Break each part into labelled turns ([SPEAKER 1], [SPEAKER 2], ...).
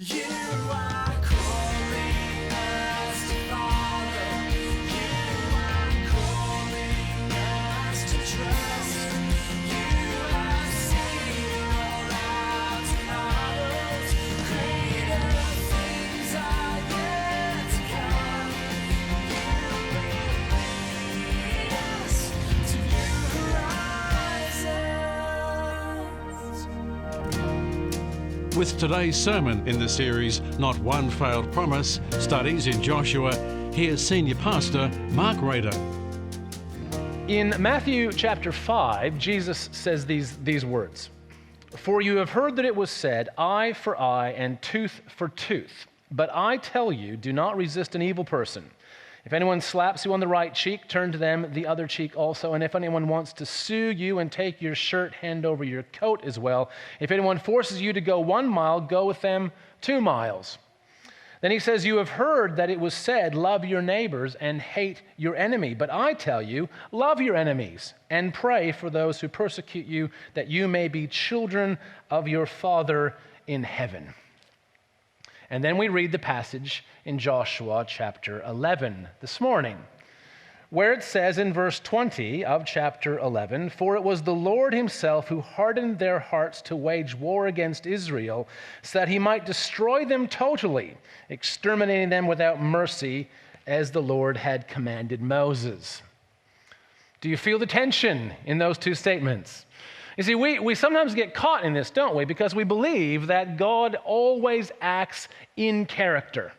[SPEAKER 1] You are calling us to follow. You are calling us to trust. You have seen all our tomorrows. Greater things are yet to come. You lead us to new horizons.
[SPEAKER 2] With today's sermon in the series, Not One Failed Promise, Studies in Joshua, here's Senior Pastor Marc Rader.
[SPEAKER 3] In Matthew chapter 5, Jesus says these words, "For you have heard that it was said, eye for eye and tooth for tooth. But I tell you, do not resist an evil person. If anyone slaps you on the right cheek, turn to them the other cheek also. And if anyone wants to sue you and take your shirt, hand over your coat as well. If anyone forces you to go 1 mile, go with them 2 miles. Then he says, you have heard that it was said, love your neighbors and hate your enemy. But I tell you, love your enemies and pray for those who persecute you, that you may be children of your Father in heaven." And then we read the passage in Joshua chapter 11 this morning, where it says in verse 20 of chapter 11, "For it was the Lord himself who hardened their hearts to wage war against Israel, so that he might destroy them totally, exterminating them without mercy, as the Lord had commanded Moses." Do you feel the tension in those two statements? You see, we sometimes get caught in this, don't we? Because we believe that God always acts in character.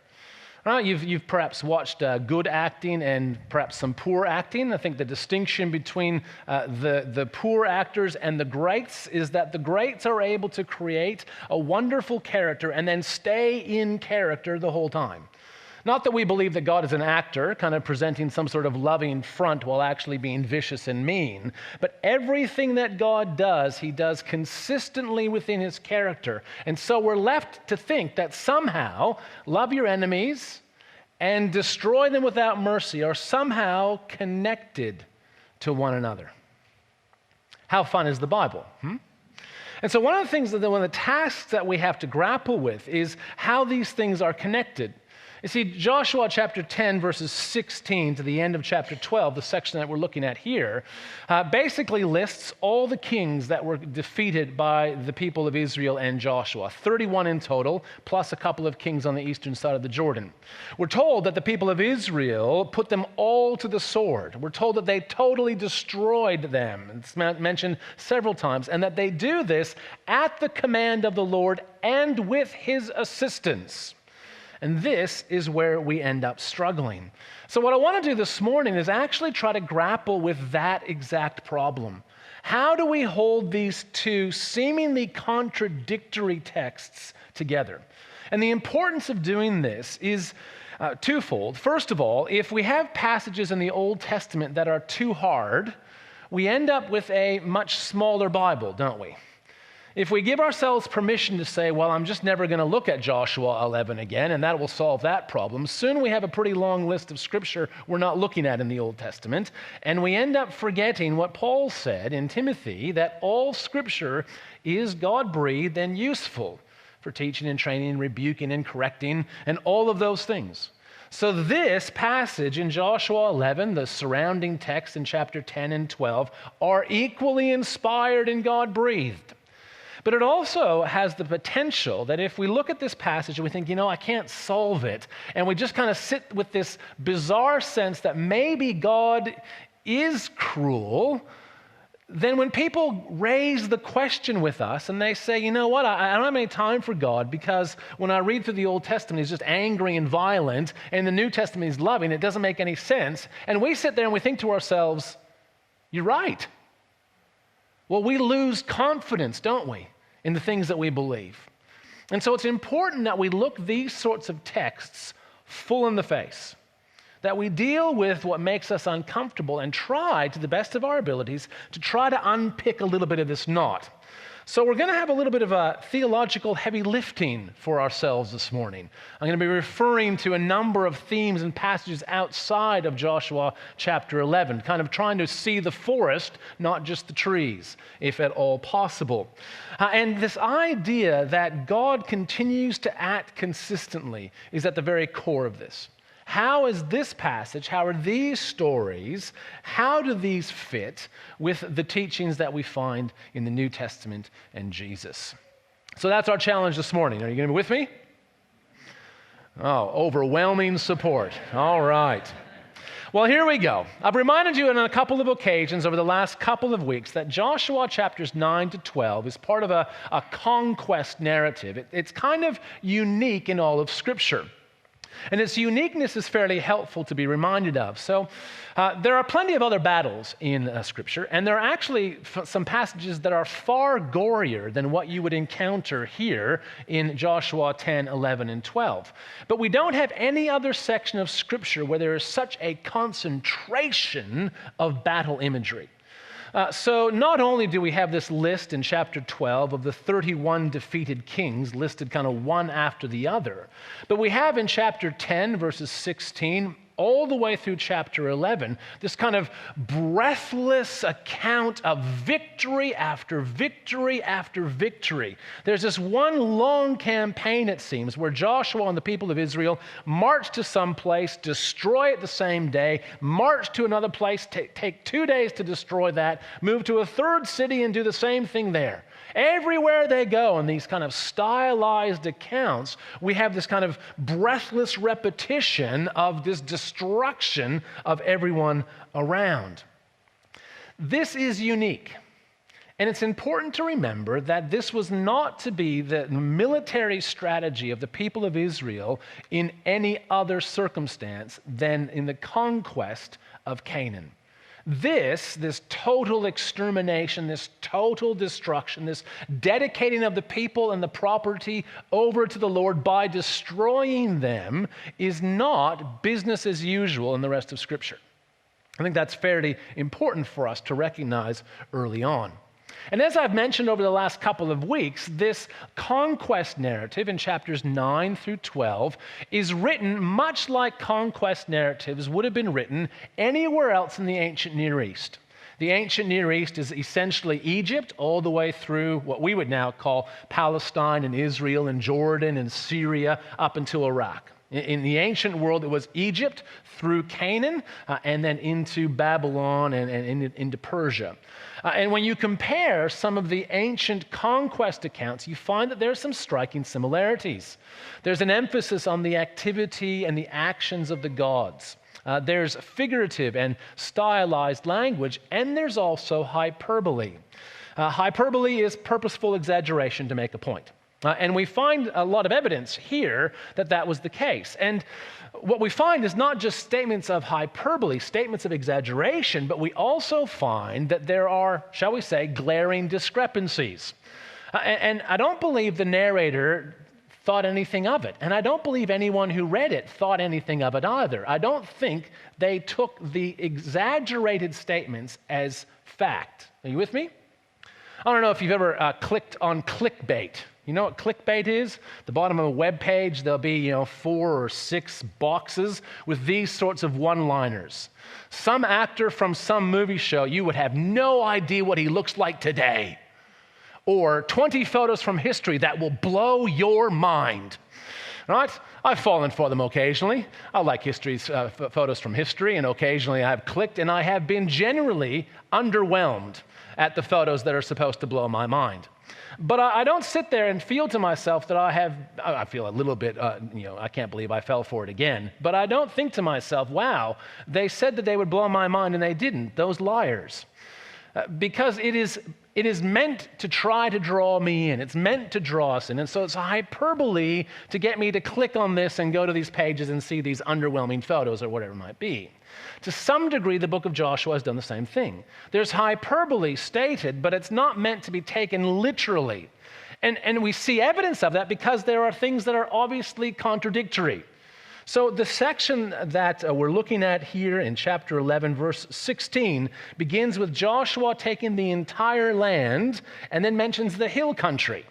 [SPEAKER 3] You've perhaps watched good acting and perhaps some poor acting. I think the distinction between the poor actors and the greats is that the greats are able to create a wonderful character and then stay in character the whole time. Not that we believe that God is an actor, kind of presenting some sort of loving front while actually being vicious and mean, but everything that God does, he does consistently within his character. And so we're left to think that somehow love your enemies and destroy them without mercy are somehow connected to one another. How fun is the Bible? And so one of the tasks that we have to grapple with is how these things are connected. You see, Joshua chapter 10, verses 16 to the end of chapter 12, the section that we're looking at here, basically lists all the kings that were defeated by the people of Israel and Joshua, 31 in total, plus a couple of kings on the eastern side of the Jordan. We're told that the people of Israel put them all to the sword. We're told that they totally destroyed them. It's mentioned several times, and that they do this at the command of the Lord and with his assistance. And this is where we end up struggling. So what I want to do this morning is actually try to grapple with that exact problem. How do we hold these two seemingly contradictory texts together? And the importance of doing this is twofold. First of all, if we have passages in the Old Testament that are too hard, we end up with a much smaller Bible, don't we? If we give ourselves permission to say, well, I'm just never going to look at Joshua 11 again, and that will solve that problem, soon we have a pretty long list of scripture we're not looking at in the Old Testament, and we end up forgetting what Paul said in Timothy, that all scripture is God-breathed and useful for teaching and training and rebuking and correcting and all of those things. So this passage in Joshua 11, the surrounding text in chapter 10 and 12, are equally inspired and God-breathed. But it also has the potential that if we look at this passage and we think, I can't solve it, and we just kind of sit with this bizarre sense that maybe God is cruel, then when people raise the question with us and they say, I don't have any time for God because when I read through the Old Testament, he's just angry and violent, and the New Testament he's loving, it doesn't make any sense. And we sit there and we think to ourselves, you're right. Well, we lose confidence, don't we, in the things that we believe. And so it's important that we look these sorts of texts full in the face, that we deal with what makes us uncomfortable and try, to the best of our abilities, to try to unpick a little bit of this knot. So we're going to have a little bit of a theological heavy lifting for ourselves this morning. I'm going to be referring to a number of themes and passages outside of Joshua chapter 11, kind of trying to see the forest, not just the trees, if at all possible. And this idea that God continues to act consistently is at the very core of this. How is this passage, how are these stories, how do these fit with the teachings that we find in the New Testament and Jesus? So that's our challenge this morning. Are you going to be with me? Oh, overwhelming support. All right. Well, here we go. I've reminded you on a couple of occasions over the last couple of weeks that Joshua chapters 9 to 12 is part of a conquest narrative. It's kind of unique in all of Scripture. And its uniqueness is fairly helpful to be reminded of. So there are plenty of other battles in Scripture, and there are actually some passages that are far gorier than what you would encounter here in Joshua 10, 11, and 12. But we don't have any other section of Scripture where there is such a concentration of battle imagery. So not only do we have this list in chapter 12 of the 31 defeated kings listed kind of one after the other, but we have in chapter 10, verses 16, all the way through chapter 11, this kind of breathless account of victory after victory after victory. There's this one long campaign, it seems, where Joshua and the people of Israel march to some place, destroy it the same day, march to another place, take 2 days to destroy that, move to a third city and do the same thing there. Everywhere they go in these kind of stylized accounts, we have this kind of breathless repetition of this destruction of everyone around. This is unique. And it's important to remember that this was not to be the military strategy of the people of Israel in any other circumstance than in the conquest of Canaan. This total extermination, this total destruction, this dedicating of the people and the property over to the Lord by destroying them is not business as usual in the rest of Scripture. I think that's fairly important for us to recognize early on. And as I've mentioned over the last couple of weeks, this conquest narrative in chapters 9 through 12 is written much like conquest narratives would have been written anywhere else in the ancient Near East. The ancient Near East is essentially Egypt all the way through what we would now call Palestine and Israel and Jordan and Syria up until Iraq. In the ancient world, it was Egypt through Canaan and then into Babylon and into Persia. And when you compare some of the ancient conquest accounts, you find that there are some striking similarities. There's an emphasis on the activity and the actions of the gods. There's figurative and stylized language, and there's also hyperbole. Hyperbole is purposeful exaggeration to make a point. And we find a lot of evidence here that that was the case. And what we find is not just statements of hyperbole, statements of exaggeration, but we also find that there are, shall we say, glaring discrepancies. And I don't believe the narrator thought anything of it. And I don't believe anyone who read it thought anything of it either. I don't think they took the exaggerated statements as fact. Are you with me? I don't know if you've ever clicked on clickbait. You know what clickbait is? The bottom of a web page, there'll be 4 or 6 boxes with these sorts of one-liners. Some actor from some movie show, you would have no idea what he looks like today. Or 20 photos from history that will blow your mind. Right? I've fallen for them occasionally. I like photos from history, and occasionally I've clicked, and I have been generally underwhelmed at the photos that are supposed to blow my mind. But I don't sit there and feel to myself that I feel a little bit, I can't believe I fell for it again. But I don't think to myself, wow, they said that they would blow my mind and they didn't, those liars. Because it is meant to try to draw me in. It's meant to draw us in. And so it's a hyperbole to get me to click on this and go to these pages and see these underwhelming photos or whatever it might be. To some degree, the book of Joshua has done the same thing. There's hyperbole stated, but it's not meant to be taken literally. And we see evidence of that because there are things that are obviously contradictory. So the section that we're looking at here in chapter 11, verse 16, begins with Joshua taking the entire land and then mentions the hill country.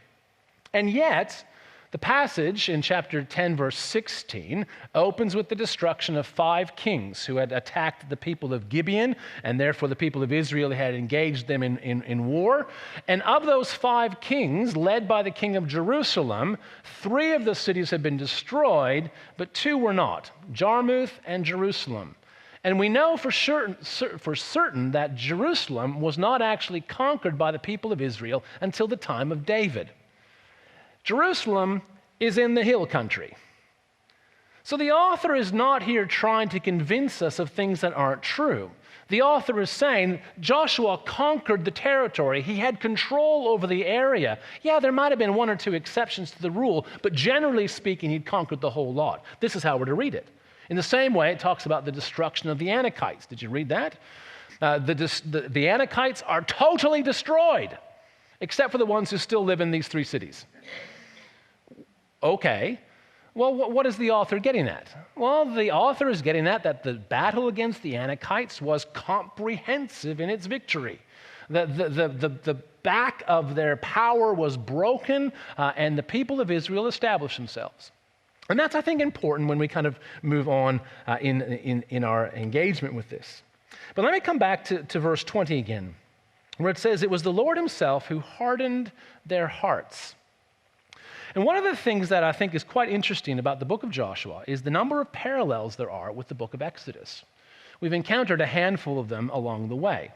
[SPEAKER 3] And yet, the passage in chapter 10, verse 16, opens with the destruction of 5 kings who had attacked the people of Gibeon, and therefore the people of Israel had engaged them in war. And of those 5 kings, led by the king of Jerusalem, 3 of the cities had been destroyed, but 2 were not, Jarmuth and Jerusalem. And we know for certain that Jerusalem was not actually conquered by the people of Israel until the time of David. Jerusalem is in the hill country. So the author is not here trying to convince us of things that aren't true. The author is saying Joshua conquered the territory. He had control over the area. Yeah, there might have been 1 or 2 exceptions to the rule, but generally speaking, he'd conquered the whole lot. This is how we're to read it. In the same way, it talks about the destruction of the Anakites. Did you read that? The Anakites are totally destroyed, except for the ones who still live in these 3 cities. Okay, well, what is the author getting at? Well, the author is getting at that the battle against the Anakites was comprehensive in its victory. The back of their power was broken, and the people of Israel established themselves. And that's, I think, important when we kind of move on in our engagement with this. But let me come back to verse 20 again, where it says, "It was the Lord himself who hardened their hearts." And one of the things that I think is quite interesting about the book of Joshua is the number of parallels there are with the book of Exodus. We've encountered a handful of them along the way,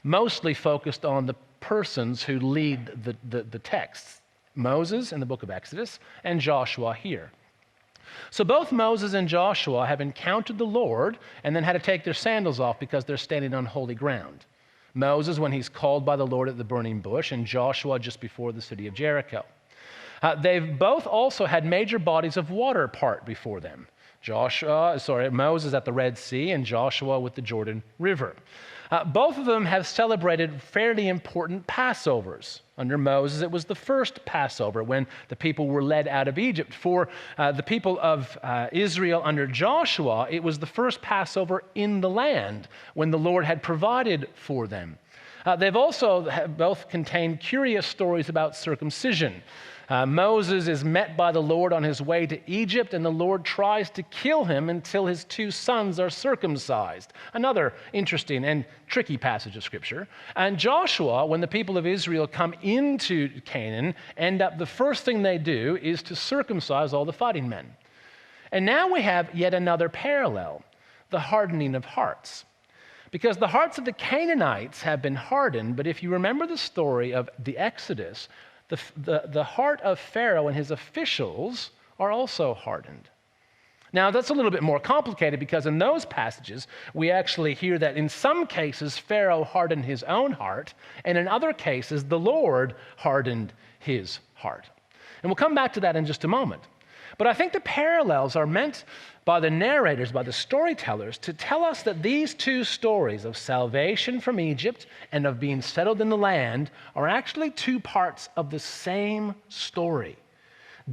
[SPEAKER 3] mostly focused on the persons who lead the texts, Moses in the book of Exodus and Joshua here. So both Moses and Joshua have encountered the Lord and then had to take their sandals off because they're standing on holy ground. Moses when he's called by the Lord at the burning bush, and Joshua just before the city of Jericho. They've both also had major bodies of water part before them. Moses at the Red Sea and Joshua with the Jordan River. Both of them have celebrated fairly important Passovers. Under Moses, it was the first Passover when the people were led out of Egypt. For the people of Israel under Joshua, it was the first Passover in the land when the Lord had provided for them. They've also both contained curious stories about circumcision. Moses is met by the Lord on his way to Egypt, and the Lord tries to kill him until his 2 sons are circumcised. Another interesting and tricky passage of Scripture. And Joshua, when the people of Israel come into Canaan, the first thing they do is to circumcise all the fighting men. And now we have yet another parallel, the hardening of hearts. Because the hearts of the Canaanites have been hardened, but if you remember the story of the Exodus, the heart of Pharaoh and his officials are also hardened. Now, that's a little bit more complicated because in those passages, we actually hear that in some cases, Pharaoh hardened his own heart, and in other cases, the Lord hardened his heart. And we'll come back to that in just a moment. But I think the parallels are meant by the narrators, by the storytellers, to tell us that these 2 stories of salvation from Egypt and of being settled in the land are actually 2 parts of the same story.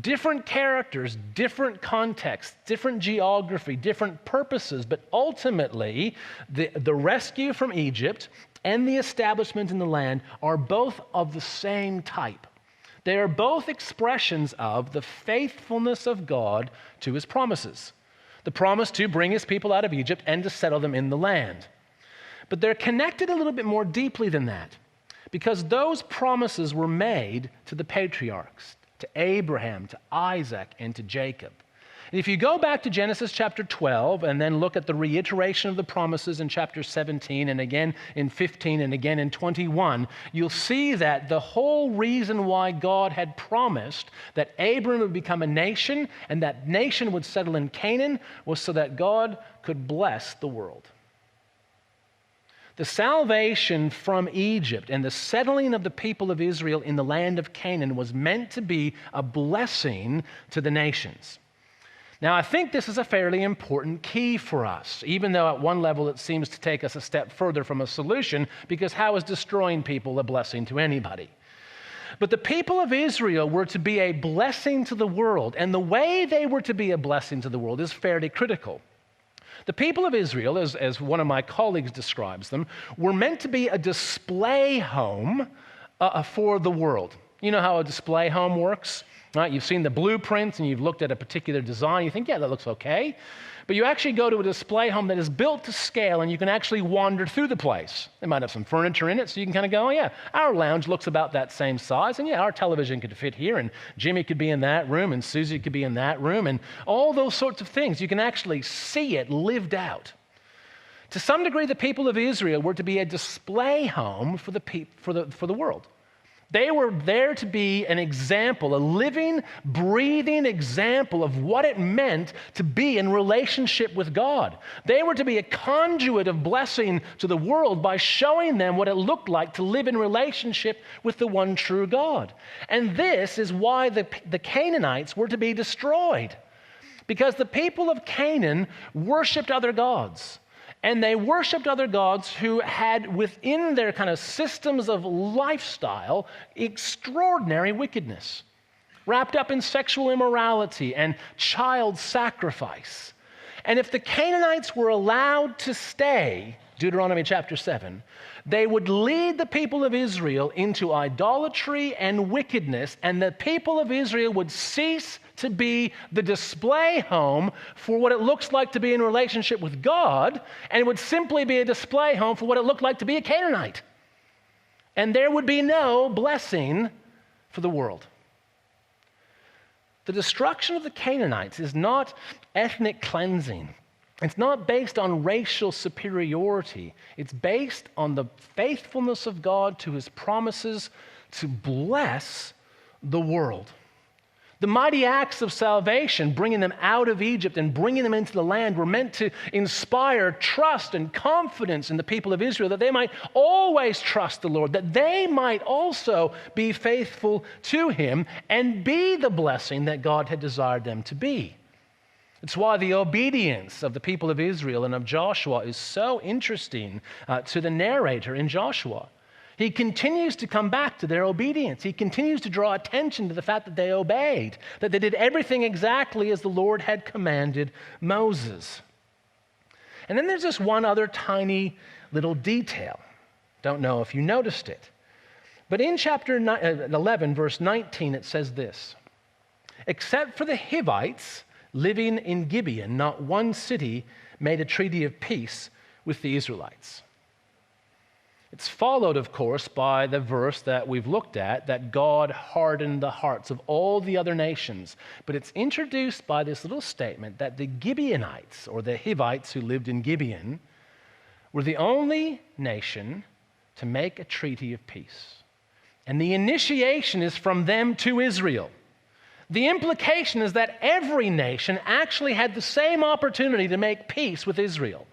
[SPEAKER 3] Different characters, different contexts, different geography, different purposes, but ultimately the rescue from Egypt and the establishment in the land are both of the same type. They are both expressions of the faithfulness of God to his promises. The promise to bring his people out of Egypt and to settle them in the land. But they're connected a little bit more deeply than that, because those promises were made to the patriarchs, to Abraham, to Isaac, and to Jacob. And if you go back to Genesis chapter 12 and then look at the reiteration of the promises in chapter 17 and again in 15 and again in 21, you'll see that the whole reason why God had promised that Abram would become a nation and that nation would settle in Canaan was so that God could bless the world. The salvation from Egypt and the settling of the people of Israel in the land of Canaan was meant to be a blessing to the nations. Now, I think this is a fairly important key for us, even though at one level it seems to take us a step further from a solution, because how is destroying people a blessing to anybody? But the people of Israel were to be a blessing to the world, and the way they were to be a blessing to the world is fairly critical. The people of Israel, as one of my colleagues describes them, were meant to be a display home for the world. You know how a display home works? Right? You've seen the blueprints and you've looked at a particular design. You think, yeah, that looks okay. But you actually go to a display home that is built to scale and you can actually wander through the place. It might have some furniture in it, so you can kind of go, oh yeah, our lounge looks about that same size, and yeah, our television could fit here, and Jimmy could be in that room, and Susie could be in that room, and all those sorts of things. You can actually see it lived out. To some degree, the people of Israel were to be a display home for the world. They were there to be an example, a living, breathing example of what it meant to be in relationship with God. They were to be a conduit of blessing to the world by showing them what it looked like to live in relationship with the one true God. And this is why the Canaanites were to be destroyed. Because the people of Canaan worshiped other gods. And they worshiped other gods who had within their kind of systems of lifestyle extraordinary wickedness, wrapped up in sexual immorality and child sacrifice. And if the Canaanites were allowed to stay, Deuteronomy chapter 7, they would lead the people of Israel into idolatry and wickedness, and the people of Israel would cease to be the display home for what it looks like to be in relationship with God, and it would simply be a display home for what it looked like to be a Canaanite. And there would be no blessing for the world. The destruction of the Canaanites is not ethnic cleansing. It's not based on racial superiority. It's based on the faithfulness of God to his promises to bless the world. The mighty acts of salvation, bringing them out of Egypt and bringing them into the land, were meant to inspire trust and confidence in the people of Israel, that they might always trust the Lord, that they might also be faithful to him and be the blessing that God had desired them to be. It's why the obedience of the people of Israel and of Joshua is so interesting to the narrator in Joshua. He continues to come back to their obedience. He continues to draw attention to the fact that they obeyed, that they did everything exactly as the Lord had commanded Moses. And then there's this one other tiny little detail. Don't know if you noticed it. But in chapter 11, verse 19, it says this: except for the Hivites living in Gibeon, not one city made a treaty of peace with the Israelites. It's followed, of course, by the verse that we've looked at, that God hardened the hearts of all the other nations. But it's introduced by this little statement that the Gibeonites, or the Hivites who lived in Gibeon, were the only nation to make a treaty of peace. And the initiation is from them to Israel. The implication is that every nation actually had the same opportunity to make peace with Israel.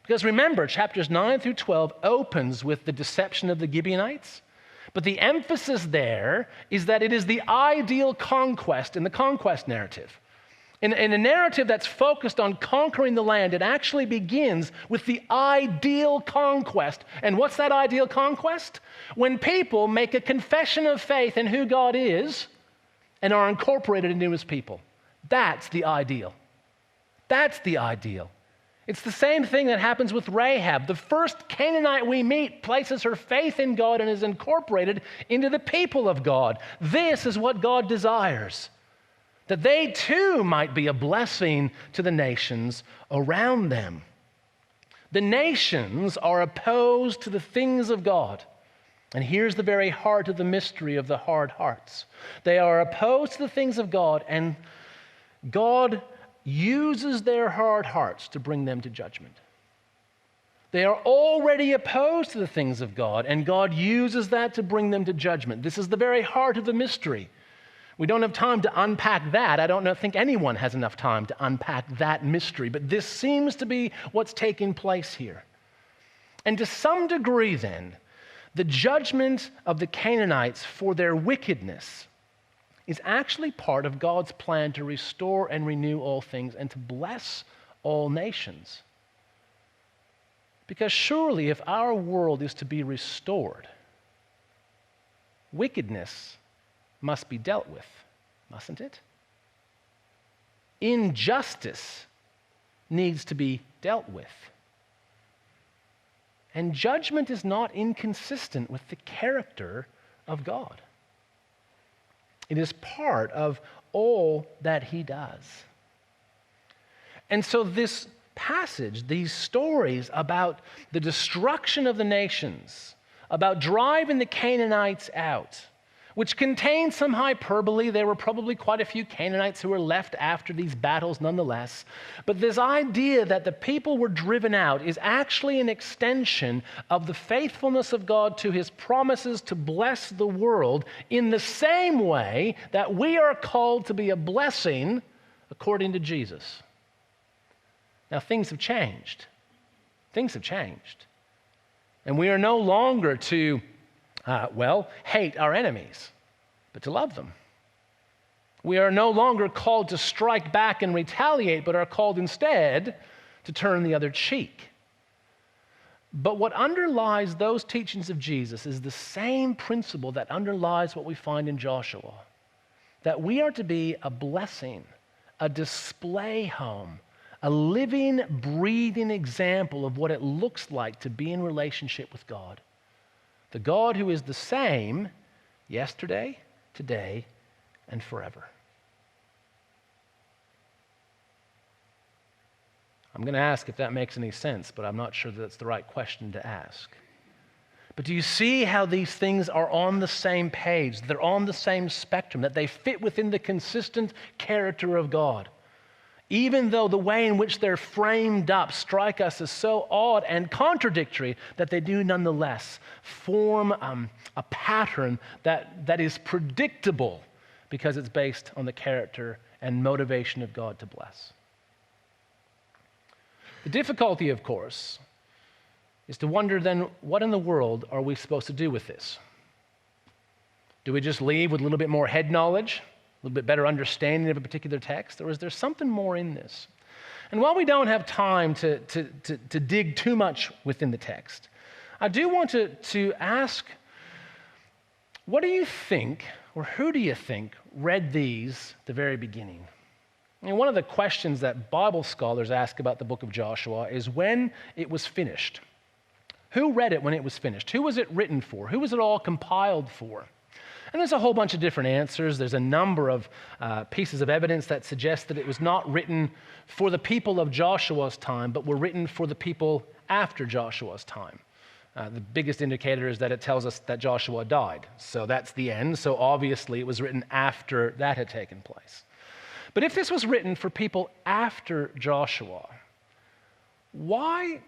[SPEAKER 3] Because remember, chapters 9 through 12 opens with the deception of the Gibeonites. But the emphasis there is that it is the ideal conquest in the conquest narrative. In a narrative that's focused on conquering the land, it actually begins with the ideal conquest. And what's that ideal conquest? When people make a confession of faith in who God is and are incorporated into his people. That's the ideal. That's the ideal. It's the same thing that happens with Rahab. The first Canaanite we meet places her faith in God and is incorporated into the people of God. This is what God desires, that they too might be a blessing to the nations around them. The nations are opposed to the things of God. And here's the very heart of the mystery of the hard hearts. They are opposed to the things of God, and God uses their hard hearts to bring them to judgment. They are already opposed to the things of God, and God uses that to bring them to judgment. This is the very heart of the mystery. We don't have time to unpack that. I don't think anyone has enough time to unpack that mystery, but this seems to be what's taking place here. And to some degree then, the judgment of the Canaanites for their wickedness is actually part of God's plan to restore and renew all things and to bless all nations. Because surely if our world is to be restored, wickedness must be dealt with, mustn't it? Injustice needs to be dealt with. And judgment is not inconsistent with the character of God. It is part of all that he does. And so this passage, these stories about the destruction of the nations, about driving the Canaanites out, which contains some hyperbole. There were probably quite a few Canaanites who were left after these battles nonetheless. But this idea that the people were driven out is actually an extension of the faithfulness of God to his promises to bless the world in the same way that we are called to be a blessing according to Jesus. Now, things have changed. Things have changed. And we are no longer to hate our enemies, but to love them. We are no longer called to strike back and retaliate, but are called instead to turn the other cheek. But what underlies those teachings of Jesus is the same principle that underlies what we find in Joshua, that we are to be a blessing, a display home, a living, breathing example of what it looks like to be in relationship with God. The God who is the same yesterday, today, and forever. I'm going to ask if that makes any sense, but I'm not sure that's the right question to ask. But do you see how these things are on the same page? They're on the same spectrum, that they fit within the consistent character of God. Even though the way in which they're framed up strike us as so odd and contradictory, that they do nonetheless form a pattern that is predictable because it's based on the character and motivation of God to bless. The difficulty, of course, is to wonder then, what in the world are we supposed to do with this? Do we just leave with a little bit more head knowledge? A little bit better understanding of a particular text, or is there something more in this? And while we don't have time to dig too much within the text, I do want to ask, what do you think, or who do you think read these at the very beginning? And one of the questions that Bible scholars ask about the book of Joshua is when it was finished. Who read it when it was finished? Who was it written for? Who was it all compiled for? And there's a whole bunch of different answers. There's a number of pieces of evidence that suggest that it was not written for the people of Joshua's time, but were written for the people after Joshua's time. The biggest indicator is that it tells us that Joshua died. So that's the end. So obviously it was written after that had taken place. But if this was written for people after Joshua, why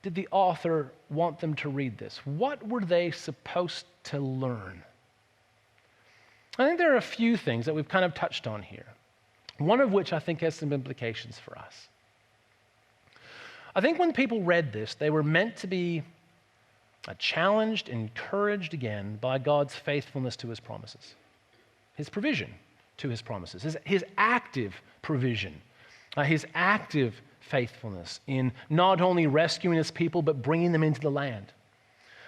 [SPEAKER 3] did the author want them to read this? What were they supposed to learn? I think there are a few things that we've kind of touched on here, one of which I think has some implications for us. I think when people read this, they were meant to be challenged, encouraged again by God's faithfulness to his promises, his provision to his promises, his active provision, his active faithfulness in not only rescuing his people, but bringing them into the land.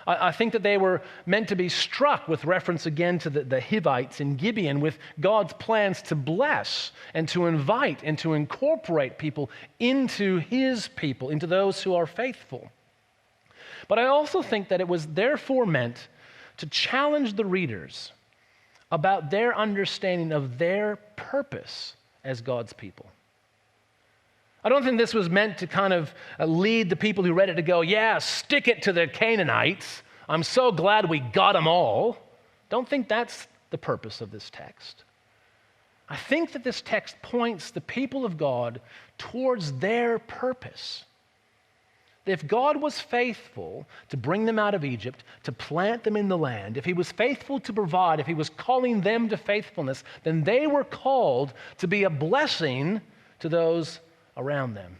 [SPEAKER 3] I think that they were meant to be struck with reference again to the Hivites in Gibeon with God's plans to bless and to invite and to incorporate people into his people, into those who are faithful. But I also think that it was therefore meant to challenge the readers about their understanding of their purpose as God's people. I don't think this was meant to kind of lead the people who read it to go, yeah, stick it to the Canaanites. I'm so glad we got them all. Don't think that's the purpose of this text. I think that this text points the people of God towards their purpose. If God was faithful to bring them out of Egypt, to plant them in the land, if he was faithful to provide, if he was calling them to faithfulness, then they were called to be a blessing to those around them.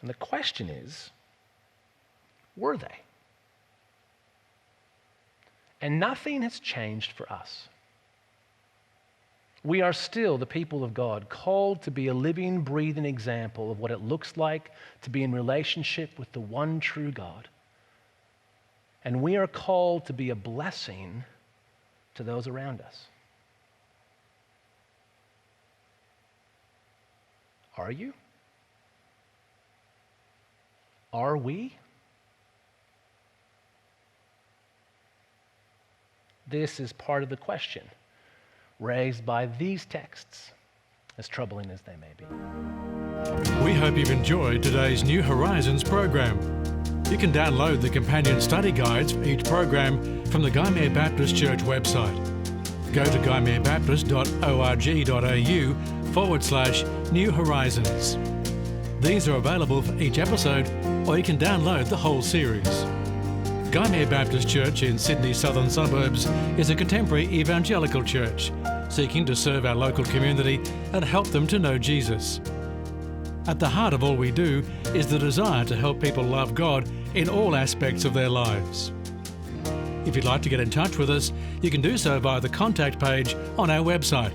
[SPEAKER 3] And the question is, were they? And nothing has changed for us. We are still the people of God, called to be a living, breathing example of what it looks like to be in relationship with the one true God. And we are called to be a blessing to those around us. Are you? Are we? This is part of the question raised by these texts, as troubling as they may be.
[SPEAKER 2] We hope you've enjoyed today's New Horizons program. You can download the companion study guides for each program from the Gymea Baptist Church website. Go to gymeabaptist.org.au/New Horizons. These are available for each episode, or you can download the whole series. Gymea Baptist Church in Sydney's southern suburbs is a contemporary evangelical church seeking to serve our local community and help them to know Jesus. At the heart of all we do is the desire to help people love God in all aspects of their lives. If you'd like to get in touch with us, you can do so via the contact page on our website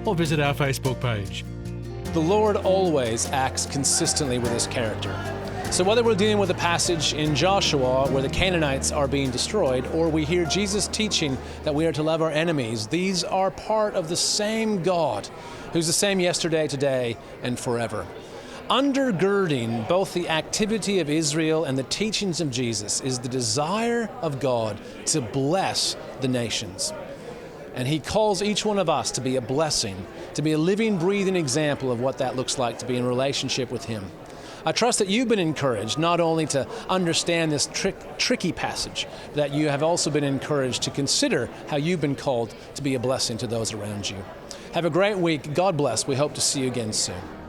[SPEAKER 2] or visit our Facebook page.
[SPEAKER 4] The Lord always acts consistently with His character. So whether we're dealing with a passage in Joshua where the Canaanites are being destroyed, or we hear Jesus teaching that we are to love our enemies, these are part of the same God who's the same yesterday, today, and forever. Undergirding both the activity of Israel and the teachings of Jesus is the desire of God to bless the nations. And He calls each one of us to be a blessing, to be a living, breathing example of what that looks like to be in relationship with Him. I trust that you've been encouraged not only to understand this tricky passage, but that you have also been encouraged to consider how you've been called to be a blessing to those around you. Have a great week. God bless. We hope to see you again soon.